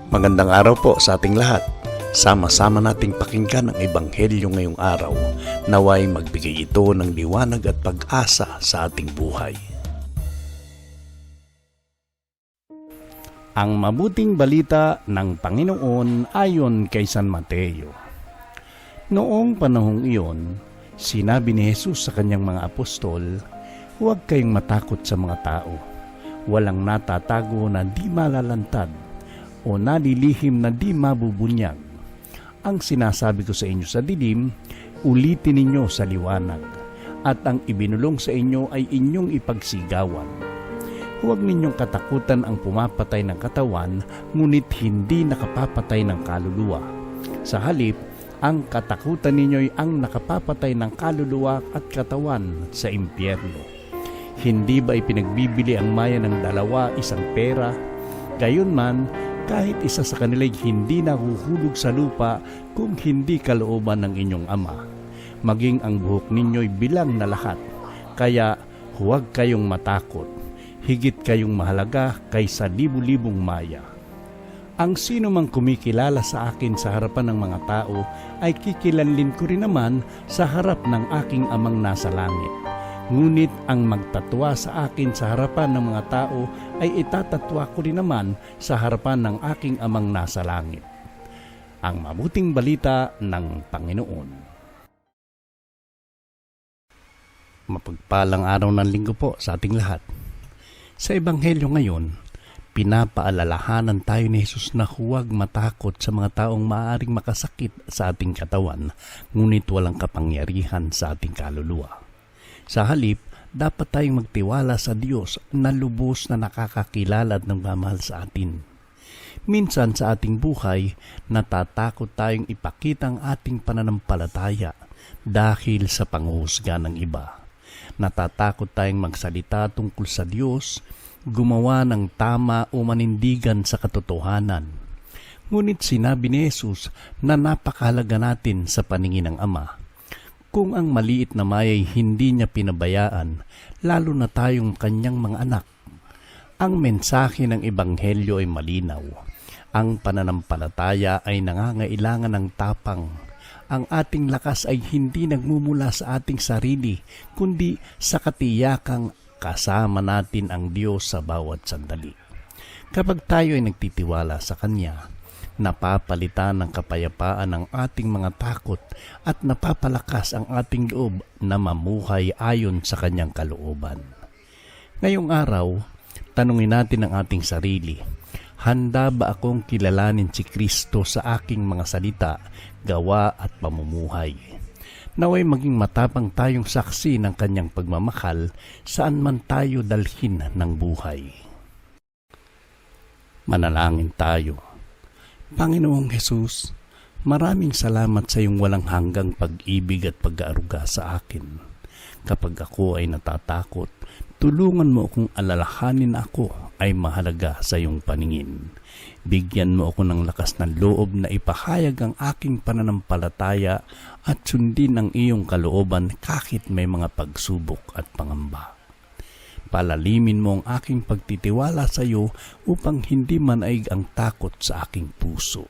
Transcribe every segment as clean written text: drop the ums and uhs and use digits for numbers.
Magandang araw po sa ating lahat. Sama-sama nating pakinggan ang Ebanghelyo ngayong araw. Naway magbigay ito ng liwanag at pag-asa sa ating buhay. Ang mabuting balita ng Panginoon ayon kay San Mateo. Noong panahong iyon, sinabi ni Jesus sa kanyang mga apostol, "Huwag kayong matakot sa mga tao. Walang natatago na di malalantad o nalilihim na di mabubunyag. Ang sinasabi ko sa inyo sa dilim, ulitin ninyo sa liwanag, at ang ibinulong sa inyo ay inyong ipagsigawan. Huwag ninyong katakutan ang pumapatay ng katawan, ngunit hindi nakapapatay ng kaluluwa. Sa halip, ang katakutan ninyo'y ang nakapapatay ng kaluluwa at katawan sa impyerno. Hindi ba ipinagbibili ang maya ng dalawa isang pera? Gayunman, kahit isa sa kanila'y hindi nahuhulog sa lupa kung hindi kalooban ng inyong Ama. Maging ang buhok ninyo'y bilang na lahat. Kaya huwag kayong matakot. Higit kayong mahalaga kaysa libu-libong maya. Ang sino mang kumikilala sa akin sa harapan ng mga tao ay kikilanlin ko rin naman sa harap ng aking Amang nasa langit. Ngunit ang magtatwa sa akin sa harapan ng mga tao ay itatatwa ko rin naman sa harapan ng aking Amang nasa langit." Ang mabuting balita ng Panginoon. Mapagpalang araw ng linggo po sa ating lahat. Sa Ebanghelyo ngayon, pinapaalalahanan tayo ni Jesus na huwag matakot sa mga taong maaaring makasakit sa ating katawan, ngunit walang kapangyarihan sa ating kaluluwa. Sa halip, dapat tayong magtiwala sa Diyos na lubos na nakakakilala at nagmamahal sa atin. Minsan sa ating buhay, natatakot tayong ipakita ang ating pananampalataya dahil sa panghuhusga ng iba. Natatakot tayong magsalita tungkol sa Diyos, gumawa ng tama o manindigan sa katotohanan. Ngunit sinabi ni Jesus na napakahalaga natin sa paningin ng Ama. Kung ang maliit na maya'y hindi niya pinabayaan, lalo na tayong kanyang mga anak. Ang mensahe ng Ebanghelyo ay malinaw. Ang pananampalataya ay nangangailangan ng tapang. Ang ating lakas ay hindi nagmumula sa ating sarili, kundi sa katiyakang kasama natin ang Diyos sa bawat sandali. Kapag tayo ay nagtitiwala sa Kanya, napapalitan ng kapayapaan ang ating mga takot at napapalakas ang ating loob na mamuhay ayon sa Kanyang kalooban. Ngayong araw, tanungin natin ang ating sarili, handa ba akong kilalanin si Kristo sa aking mga salita, gawa at pamumuhay? Naway maging matapang tayong saksi ng Kanyang pagmamahal saan man tayo dalhin ng buhay. Manalangin tayo. Panginoong Hesus, maraming salamat sa iyong walang hanggang pag-ibig at pag-aaruga sa akin. Kapag ako ay natatakot, tulungan mo akong alalahanin ako ay mahalaga sa iyong paningin. Bigyan mo ako ng lakas ng loob na ipahayag ang aking pananampalataya at sundin ang iyong kalooban kahit may mga pagsubok at pangamba. Palalimin mo ang aking pagtitiwala sa iyo upang hindi manaig ang takot sa aking puso.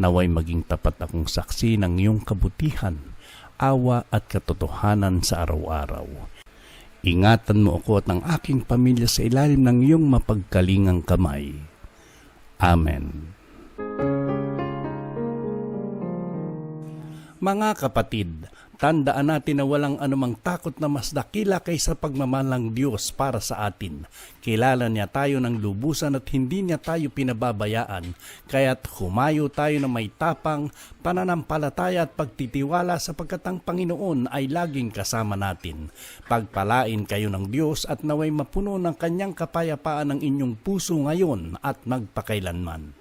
Naway maging tapat akong saksi ng iyong kabutihan, awa at katotohanan sa araw-araw. Ingatan mo ako at ang aking pamilya sa ilalim ng iyong mapagkalingang kamay. Amen. Mga kapatid, tandaan natin na walang anumang takot na mas dakila kaysa pagmamahal ng Diyos para sa atin. Kilala niya tayo ng lubusan at hindi niya tayo pinababayaan. Kaya't humayo tayo na may tapang, pananampalataya at pagtitiwala sapagkat ang Panginoon ay laging kasama natin. Pagpalain kayo ng Diyos at naway mapuno ng Kanyang kapayapaan ang inyong puso ngayon at magpakailanman.